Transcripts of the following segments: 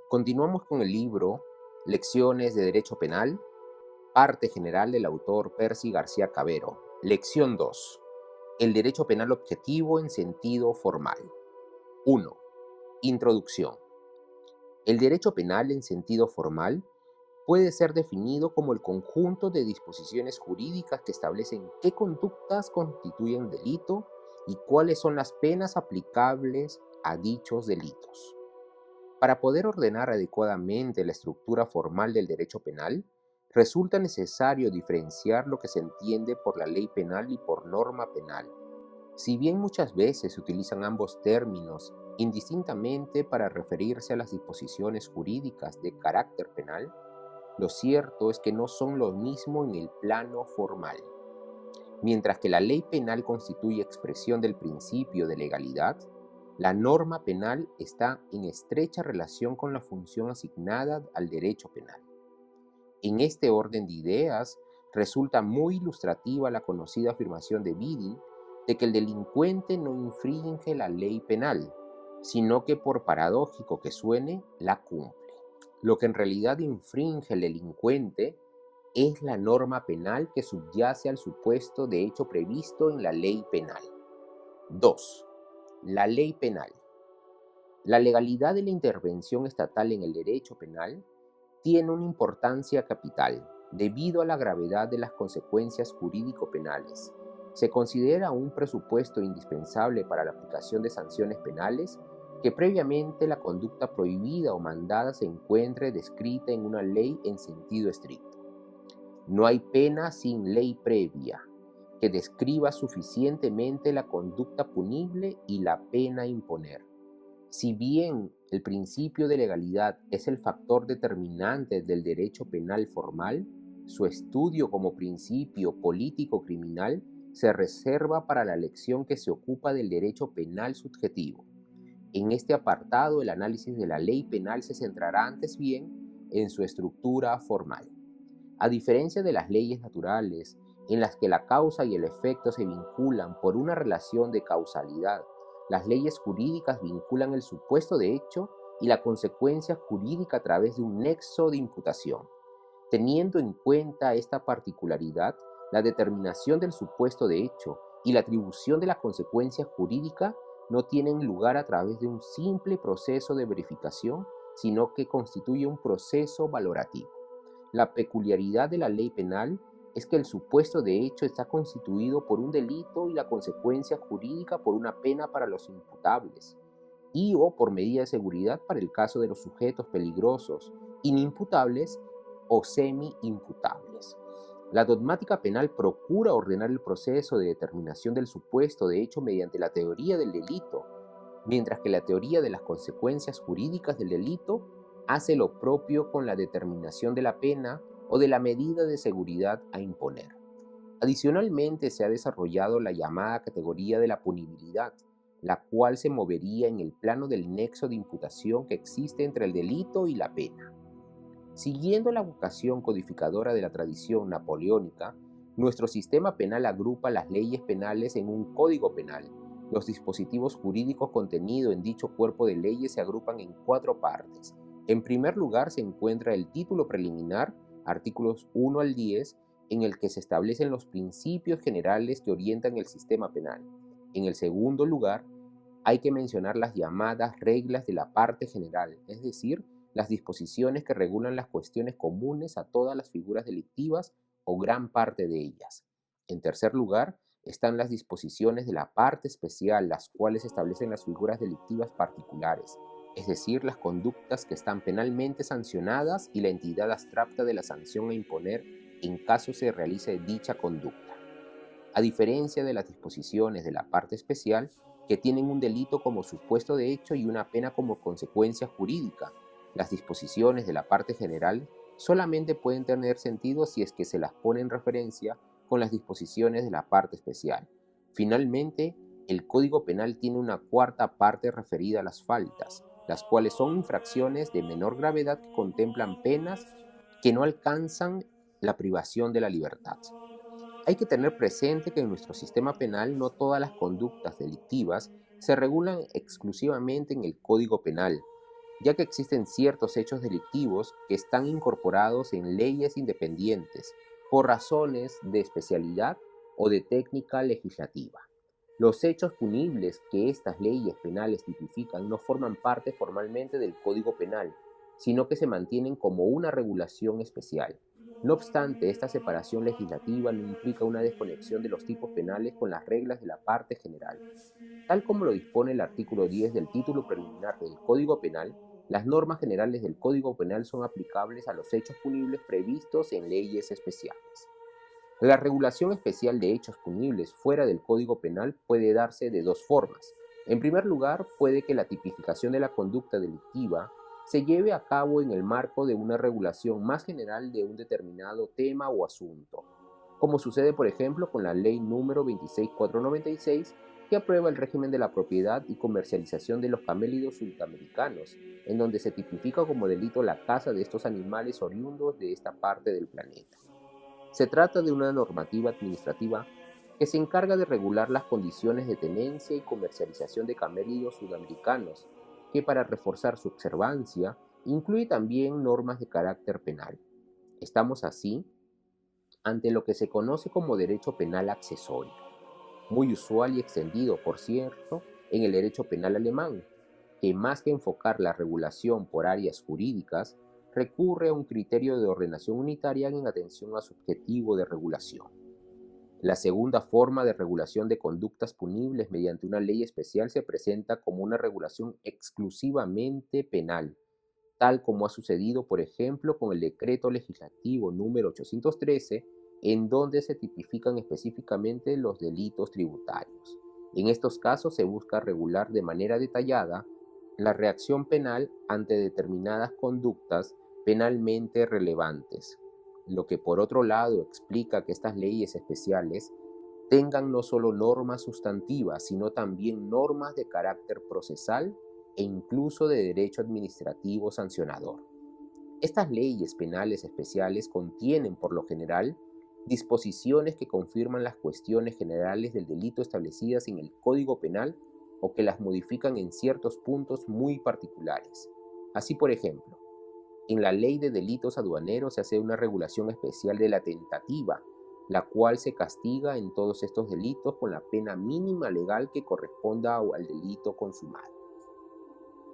Continuamos con el libro Lecciones de Derecho Penal, parte general del autor Percy García Cabero. Lección 2. El derecho penal objetivo en sentido formal. 1. Introducción. El derecho penal en sentido formal puede ser definido como el conjunto de disposiciones jurídicas que establecen qué conductas constituyen delito y cuáles son las penas aplicables a dichos delitos. Para poder ordenar adecuadamente la estructura formal del derecho penal, resulta necesario diferenciar lo que se entiende por la ley penal y por norma penal. Si bien muchas veces se utilizan ambos términos indistintamente para referirse a las disposiciones jurídicas de carácter penal, lo cierto es que no son lo mismo en el plano formal. Mientras que la ley penal constituye expresión del principio de legalidad, la norma penal está en estrecha relación con la función asignada al derecho penal. En este orden de ideas, resulta muy ilustrativa la conocida afirmación de Vidal de que el delincuente no infringe la ley penal, sino que por paradójico que suene, la cumple. Lo que en realidad infringe el delincuente es la norma penal que subyace al supuesto de hecho previsto en la ley penal. 2. La ley penal. La legalidad de la intervención estatal en el derecho penal tiene una importancia capital debido a la gravedad de las consecuencias jurídico-penales. Se considera un presupuesto indispensable para la aplicación de sanciones penales que previamente la conducta prohibida o mandada se encuentre descrita en una ley en sentido estricto. No hay pena sin ley previa que describa suficientemente la conducta punible y la pena a imponer. Si bien el principio de legalidad es el factor determinante del derecho penal formal, su estudio como principio político-criminal se reserva para la lección que se ocupa del derecho penal subjetivo. En este apartado, el análisis de la ley penal se centrará antes bien en su estructura formal. A diferencia de las leyes naturales, en las que la causa y el efecto se vinculan por una relación de causalidad, las leyes jurídicas vinculan el supuesto de hecho y la consecuencia jurídica a través de un nexo de imputación. Teniendo en cuenta esta particularidad, la determinación del supuesto de hecho y la atribución de la consecuencia jurídica no tienen lugar a través de un simple proceso de verificación, sino que constituye un proceso valorativo. La peculiaridad de la ley penal es que el supuesto de hecho está constituido por un delito y la consecuencia jurídica por una pena para los imputables y o por medida de seguridad para el caso de los sujetos peligrosos, inimputables o semi-imputables. La dogmática penal procura ordenar el proceso de determinación del supuesto de hecho mediante la teoría del delito, mientras que la teoría de las consecuencias jurídicas del delito hace lo propio con la determinación de la pena o de la medida de seguridad a imponer. Adicionalmente, se ha desarrollado la llamada categoría de la punibilidad, la cual se movería en el plano del nexo de imputación que existe entre el delito y la pena. Siguiendo la vocación codificadora de la tradición napoleónica, nuestro sistema penal agrupa las leyes penales en un código penal. Los dispositivos jurídicos contenidos en dicho cuerpo de leyes se agrupan en 4 partes. En primer lugar se encuentra el título preliminar, artículos 1 al 10, en el que se establecen los principios generales que orientan el sistema penal. En el segundo lugar, hay que mencionar las llamadas reglas de la parte general, es decir, las disposiciones que regulan las cuestiones comunes a todas las figuras delictivas o gran parte de ellas. En tercer lugar, están las disposiciones de la parte especial, las cuales establecen las figuras delictivas particulares, es decir, las conductas que están penalmente sancionadas y la entidad abstracta de la sanción a imponer en caso se realice dicha conducta. A diferencia de las disposiciones de la parte especial, que tienen un delito como supuesto de hecho y una pena como consecuencia jurídica, las disposiciones de la parte general solamente pueden tener sentido si es que se las pone en referencia con las disposiciones de la parte especial. Finalmente, el Código Penal tiene una cuarta parte referida a las faltas, las cuales son infracciones de menor gravedad que contemplan penas que no alcanzan la privación de la libertad. Hay que tener presente que en nuestro sistema penal no todas las conductas delictivas se regulan exclusivamente en el Código Penal. ya que existen ciertos hechos delictivos que están incorporados en leyes independientes por razones de especialidad o de técnica legislativa. Los hechos punibles que estas leyes penales tipifican no forman parte formalmente del Código Penal, sino que se mantienen como una regulación especial. No obstante, esta separación legislativa no implica una desconexión de los tipos penales con las reglas de la parte general. Tal como lo dispone el artículo 10 del título preliminar del Código Penal, las normas generales del Código Penal son aplicables a los hechos punibles previstos en leyes especiales. La regulación especial de hechos punibles fuera del Código Penal puede darse de dos formas. En primer lugar, puede que la tipificación de la conducta delictiva se lleve a cabo en el marco de una regulación más general de un determinado tema o asunto, como sucede por ejemplo con la Ley número 26496, que aprueba el régimen de la propiedad y comercialización de los camélidos sudamericanos, en donde se tipifica como delito la caza de estos animales oriundos de esta parte del planeta. Se trata de una normativa administrativa que se encarga de regular las condiciones de tenencia y comercialización de camélidos sudamericanos, que para reforzar su observancia incluye también normas de carácter penal. Estamos así ante lo que se conoce como derecho penal accesorio, muy usual y extendido, por cierto, en el derecho penal alemán, que más que enfocar la regulación por áreas jurídicas, recurre a un criterio de ordenación unitaria en atención a su objetivo de regulación. La segunda forma de regulación de conductas punibles mediante una ley especial se presenta como una regulación exclusivamente penal, tal como ha sucedido, por ejemplo, con el decreto legislativo número 813, en donde se tipifican específicamente los delitos tributarios. En estos casos se busca regular de manera detallada la reacción penal ante determinadas conductas penalmente relevantes, lo que por otro lado explica que estas leyes especiales tengan no solo normas sustantivas, sino también normas de carácter procesal e incluso de derecho administrativo sancionador. Estas leyes penales especiales contienen, por lo general, disposiciones que confirman las cuestiones generales del delito establecidas en el Código Penal o que las modifican en ciertos puntos muy particulares. Así, por ejemplo, en la Ley de Delitos Aduaneros se hace una regulación especial de la tentativa, la cual se castiga en todos estos delitos con la pena mínima legal que corresponda al delito consumado.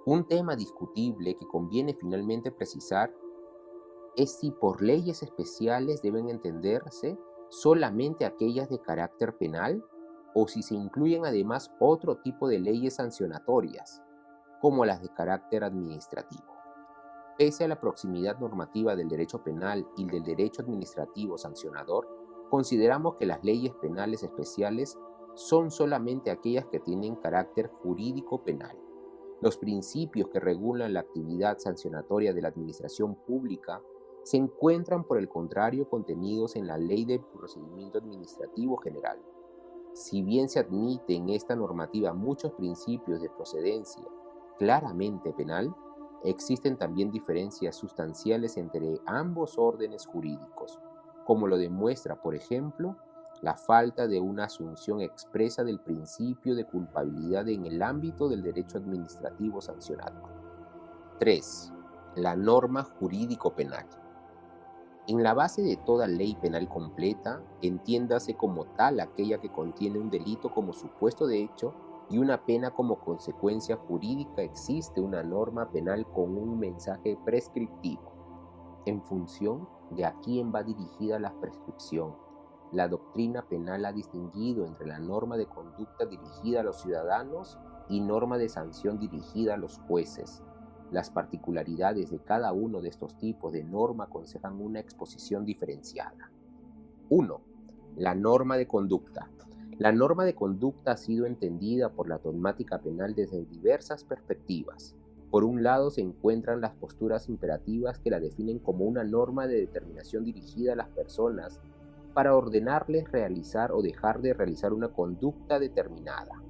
Un tema discutible que conviene finalmente precisar es si por leyes especiales deben entenderse solamente aquellas de carácter penal o si se incluyen además otro tipo de leyes sancionatorias, como las de carácter administrativo. Pese a la proximidad normativa del derecho penal y del derecho administrativo sancionador, consideramos que las leyes penales especiales son solamente aquellas que tienen carácter jurídico penal. Los principios que regulan la actividad sancionatoria de la administración pública se encuentran, por el contrario, contenidos en la Ley de Procedimiento Administrativo General. Si bien se admite en esta normativa muchos principios de procedencia claramente penal, existen también diferencias sustanciales entre ambos órdenes jurídicos, como lo demuestra, por ejemplo, la falta de una asunción expresa del principio de culpabilidad en el ámbito del derecho administrativo sancionador. 3. La norma jurídico-penal. En la base de toda ley penal completa, entiéndase como tal aquella que contiene un delito como supuesto de hecho y una pena como consecuencia jurídica, existe una norma penal con un mensaje prescriptivo. En función de a quién va dirigida la prescripción, la doctrina penal ha distinguido entre la norma de conducta dirigida a los ciudadanos y norma de sanción dirigida a los jueces. Las particularidades de cada uno de estos tipos de norma aconsejan una exposición diferenciada. 1. La norma de conducta. La norma de conducta ha sido entendida por la dogmática penal desde diversas perspectivas. Por un lado se encuentran las posturas imperativas que la definen como una norma de determinación dirigida a las personas para ordenarles realizar o dejar de realizar una conducta determinada.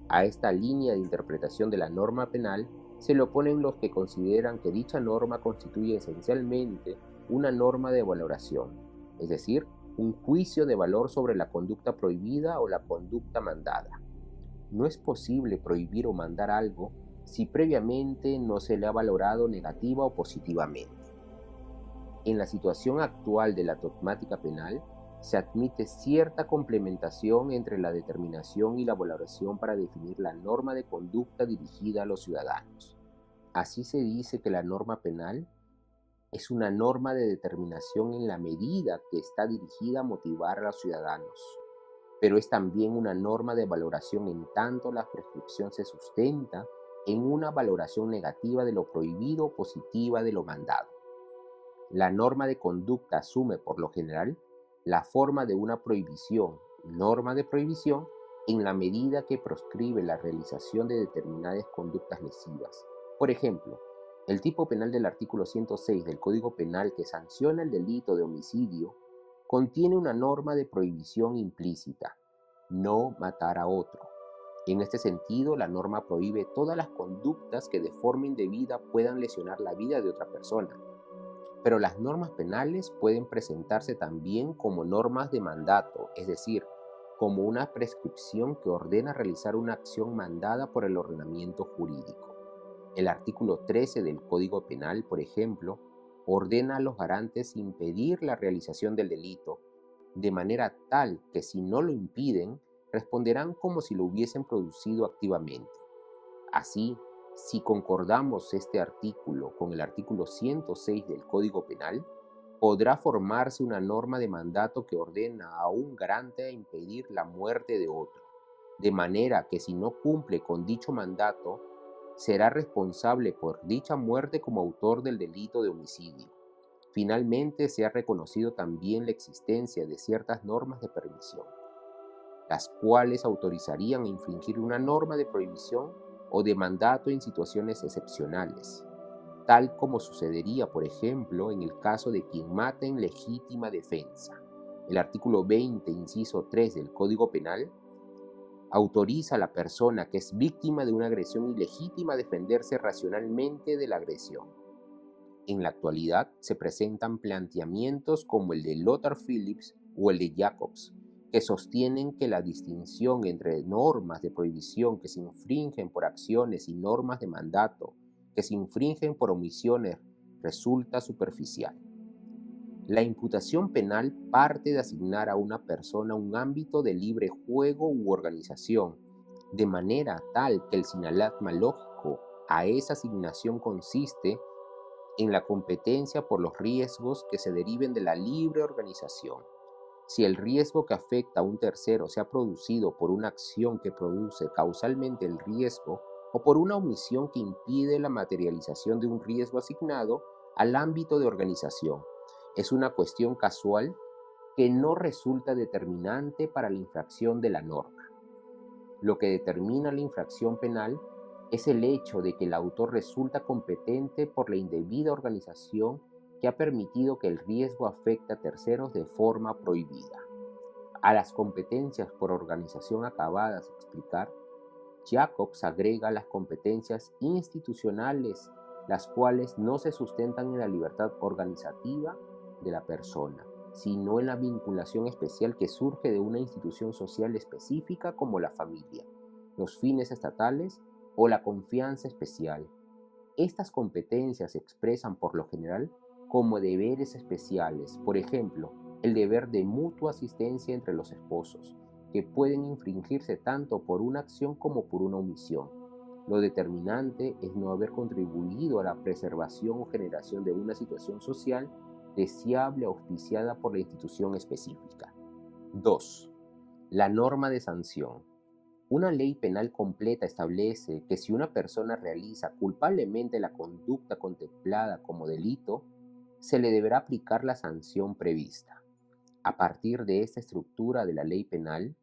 A esta línea de interpretación de la norma penal se le oponen los que consideran que dicha norma constituye esencialmente una norma de valoración, es decir, un juicio de valor sobre la conducta prohibida o la conducta mandada. No es posible prohibir o mandar algo si previamente no se le ha valorado negativa o positivamente. En la situación actual de la dogmática penal, se admite cierta complementación entre la determinación y la valoración para definir la norma de conducta dirigida a los ciudadanos. Así se dice que la norma penal es una norma de determinación en la medida que está dirigida a motivar a los ciudadanos, pero es también una norma de valoración en tanto la prescripción se sustenta en una valoración negativa de lo prohibido o positiva de lo mandado. La norma de conducta asume, por lo general, la forma de una prohibición, norma de prohibición, en la medida que proscribe la realización de determinadas conductas lesivas. Por ejemplo, el tipo penal del artículo 106 del Código Penal que sanciona el delito de homicidio contiene una norma de prohibición implícita: no matar a otro. En este sentido, la norma prohíbe todas las conductas que de forma indebida puedan lesionar la vida de otra persona. Pero las normas penales pueden presentarse también como normas de mandato, es decir, como una prescripción que ordena realizar una acción mandada por el ordenamiento jurídico. El artículo 13 del Código Penal, por ejemplo, ordena a los garantes impedir la realización del delito, de manera tal que si no lo impiden, responderán como si lo hubiesen producido activamente. Así, si concordamos este artículo con el artículo 106 del Código Penal, podrá formarse una norma de mandato que ordena a un garante a impedir la muerte de otro, de manera que si no cumple con dicho mandato, será responsable por dicha muerte como autor del delito de homicidio. Finalmente, se ha reconocido también la existencia de ciertas normas de permisión, las cuales autorizarían a infringir una norma de prohibición o de mandato en situaciones excepcionales, tal como sucedería, por ejemplo, en el caso de quien mata en legítima defensa. El artículo 20, inciso 3 del Código Penal autoriza a la persona que es víctima de una agresión ilegítima a defenderse racionalmente de la agresión. En la actualidad se presentan planteamientos como el de Lothar Phillips o el de Jacobs, que sostienen que la distinción entre normas de prohibición que se infringen por acciones y normas de mandato que se infringen por omisiones resulta superficial. La imputación penal parte de asignar a una persona un ámbito de libre juego u organización, de manera tal que el sinalagma lógico a esa asignación consiste en la competencia por los riesgos que se deriven de la libre organización. Si el riesgo que afecta a un tercero se ha producido por una acción que produce causalmente el riesgo o por una omisión que impide la materialización de un riesgo asignado al ámbito de organización, es una cuestión casual que no resulta determinante para la infracción de la norma. Lo que determina la infracción penal es el hecho de que el autor resulta competente por la indebida organización que ha permitido que el riesgo afecte a terceros de forma prohibida. A las competencias por organización acabadas de explicar, Jacobs agrega las competencias institucionales, las cuales no se sustentan en la libertad organizativa de la persona, sino en la vinculación especial que surge de una institución social específica como la familia, los fines estatales o la confianza especial. Estas competencias se expresan por lo general como deberes especiales, por ejemplo, el deber de mutua asistencia entre los esposos, que pueden infringirse tanto por una acción como por una omisión. Lo determinante es no haber contribuido a la preservación o generación de una situación social deseable auspiciada por la institución específica. 2. La norma de sanción. Una ley penal completa establece que si una persona realiza culpablemente la conducta contemplada como delito, se le deberá aplicar la sanción prevista. A partir de esta estructura de la ley penal,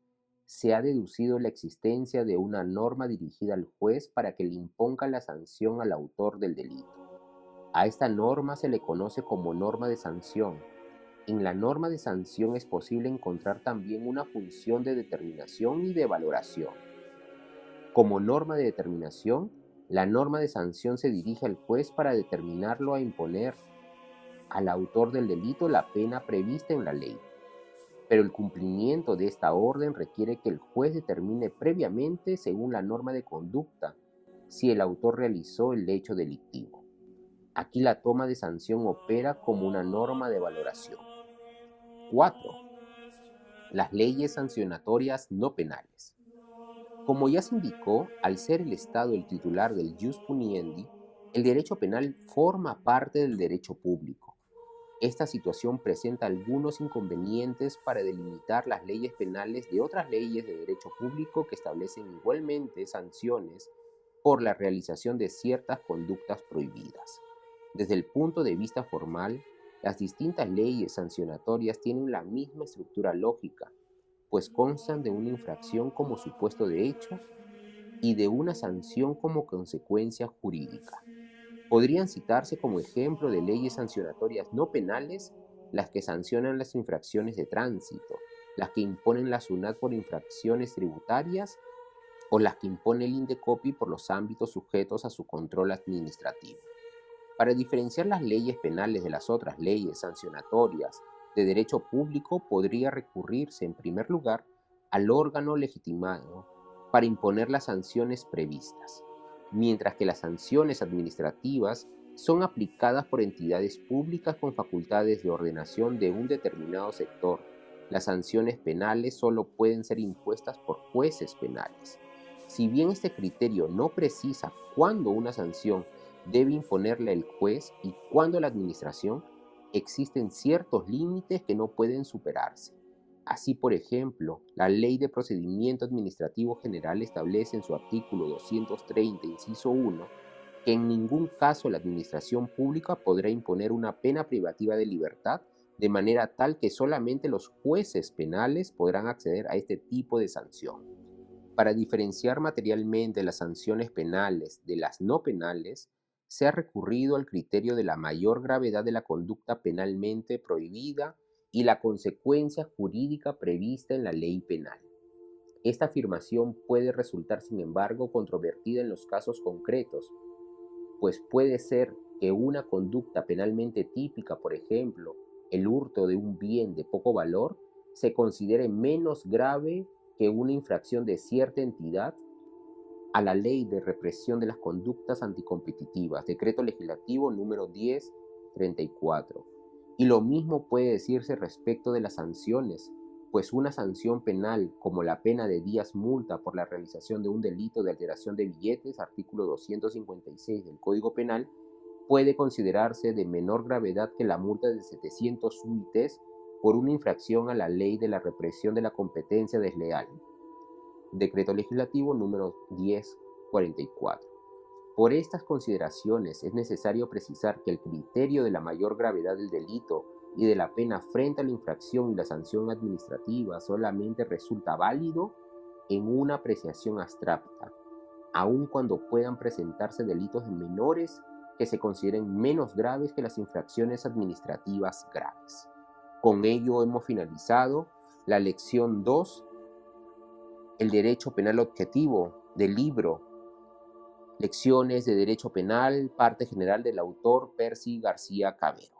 se ha deducido la existencia de una norma dirigida al juez para que le imponga la sanción al autor del delito. A esta norma se le conoce como norma de sanción. En la norma de sanción es posible encontrar también una función de determinación y de valoración. Como norma de determinación, la norma de sanción se dirige al juez para determinarlo a imponer al autor del delito la pena prevista en la ley. Pero el cumplimiento de esta orden requiere que el juez determine previamente, según la norma de conducta, si el autor realizó el hecho delictivo. Aquí la toma de sanción opera como una norma de valoración. 4. Las leyes sancionatorias no penales. Como ya se indicó, al ser el Estado el titular del jus puniendi, el derecho penal forma parte del derecho público. Esta situación presenta algunos inconvenientes para delimitar las leyes penales de otras leyes de derecho público que establecen igualmente sanciones por la realización de ciertas conductas prohibidas. Desde el punto de vista formal, las distintas leyes sancionatorias tienen la misma estructura lógica, pues constan de una infracción como supuesto de hecho y de una sanción como consecuencia jurídica. Podrían citarse como ejemplo de leyes sancionatorias no penales las que sancionan las infracciones de tránsito, las que imponen la SUNAT por infracciones tributarias o las que impone el INDECOPI por los ámbitos sujetos a su control administrativo. Para diferenciar las leyes penales de las otras leyes sancionatorias de derecho público, podría recurrirse en primer lugar al órgano legitimado para imponer las sanciones previstas, mientras que las sanciones administrativas son aplicadas por entidades públicas con facultades de ordenación de un determinado sector. Las sanciones penales solo pueden ser impuestas por jueces penales. Si bien este criterio no precisa cuándo una sanción debe imponerla el juez y cuándo la administración, existen ciertos límites que no pueden superarse. Así, por ejemplo, la Ley de Procedimiento Administrativo General establece en su artículo 230, inciso 1, que en ningún caso la administración pública podrá imponer una pena privativa de libertad de manera tal que solamente los jueces penales podrán acceder a este tipo de sanción. Para diferenciar materialmente las sanciones penales de las no penales, se ha recurrido al criterio de la mayor gravedad de la conducta penalmente prohibida y la consecuencia jurídica prevista en la ley penal. Esta afirmación puede resultar, sin embargo, controvertida en los casos concretos, pues puede ser que una conducta penalmente típica, por ejemplo, el hurto de un bien de poco valor, se considere menos grave que una infracción de cierta entidad a la Ley de Represión de las Conductas Anticompetitivas, Decreto Legislativo número 1034. Y lo mismo puede decirse respecto de las sanciones, pues una sanción penal, como la pena de días multa por la realización de un delito de alteración de billetes, artículo 256 del Código Penal, puede considerarse de menor gravedad que la multa de 700 UITs por una infracción a la Ley de la Represión de la Competencia Desleal, Decreto Legislativo número 1044. Por estas consideraciones es necesario precisar que el criterio de la mayor gravedad del delito y de la pena frente a la infracción y la sanción administrativa solamente resulta válido en una apreciación abstracta, aun cuando puedan presentarse delitos menores que se consideren menos graves que las infracciones administrativas graves. Con ello hemos finalizado la lección 2, el derecho penal objetivo, del libro Lecciones de Derecho Penal, parte general del autor Percy García Cabero.